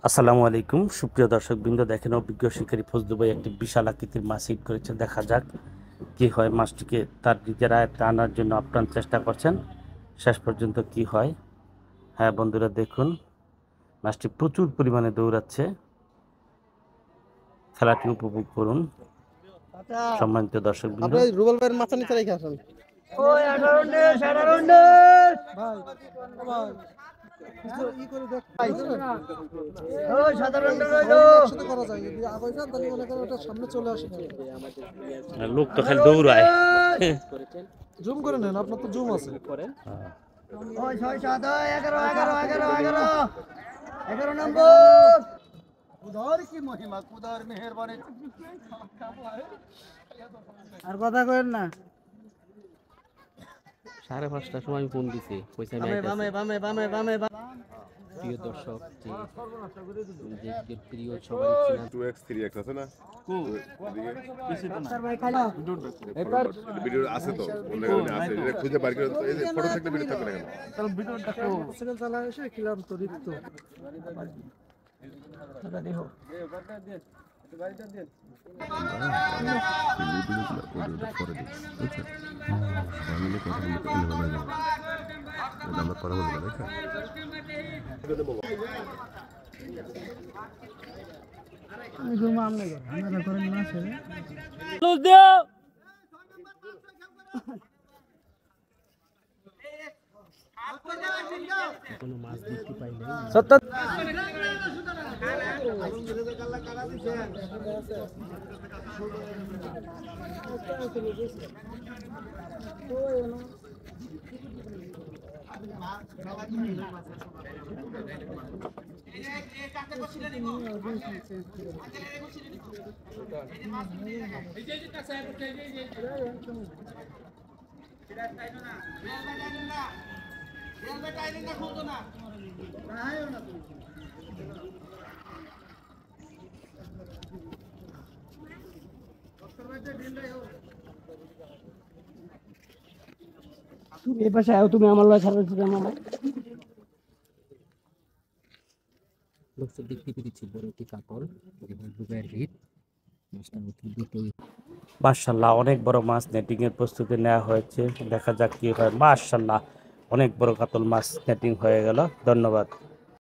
আসসালামু আলাইকুম সুপ্রিয় দর্শকবৃন্দ, দেখেন অভিজ্ঞ শিকারী ফজলু ভাই একটি বিশাল আকৃতির মাছ হিট করেছে। দেখা যাক কি হয়। মাছটিকে তার নিজের আয়ত্তে আনার জন্য আপ্রাণ চেষ্টা করছেন, শেষ পর্যন্ত কি হয়। হ্যাঁ বন্ধুরা, দেখুন মাছটি প্রচুর পরিমাণে দৌড়াচ্ছে। খেলাটি উপভোগ করুন সম্মানিত দর্শকবৃন্দ। আপনি রুবেল ভাইয়ের মাথা নিচে রেখে আসেন। ওই 18 নেস ভাই ই করে দেখ ওই সাধারণ একসাথে করা যায় যদি আগে যান তাহলে মনে করেন ওটা সামনে চলে আসে। লোক তো খালি দৌড়ায়। জুম করে নেন, আপনার তো জুম আছে। ওই 6 7 11 নম্বর খুদার কি মহিমা, খুদার মেহেরবানি। আর কথা কইেন না। 5:30টার সময় আমি ফোন দিছি, কইছে আমি বামে বামে বামে বামে বামে প্রিয় দর্শক যে প্রিয় সবারই চেনা 2x 3x আছে না? স্যার ভাই খালি ভিডিও আছে তো, অন্য কারণে আছে, এটা খুঁজে বার করে এই যে ফটো থাকলে ভিডিও থাকবে না কেন? তাহলে ভিডিওটা কো সিগন্যাল চালা এসে কিলাম তো রিক্ত দাদা দেখো আমরা কথা বলবো না, ঘুমা আমনে আমরা করেন না স্যার। কোনো মাছ দেখতে পাইলে সত্তর তুমি এই পাশে আও, তুমি আমার লয় ছাড়া দিতে মামা। দর্শক দেখতে পেরেছি বড় একটি কাতল এবং ডুবের হিট মাছটা অতি দ্রুতই মাশাআল্লাহ, অনেক বড় মাছ নেটিং এর প্রস্তুতি নেওয়া হয়েছে। দেখা যাক কি হয়। মাশাআল্লাহ, অনেক বড় কাতল মাছ নেটিং হয়ে গেল। ধন্যবাদ।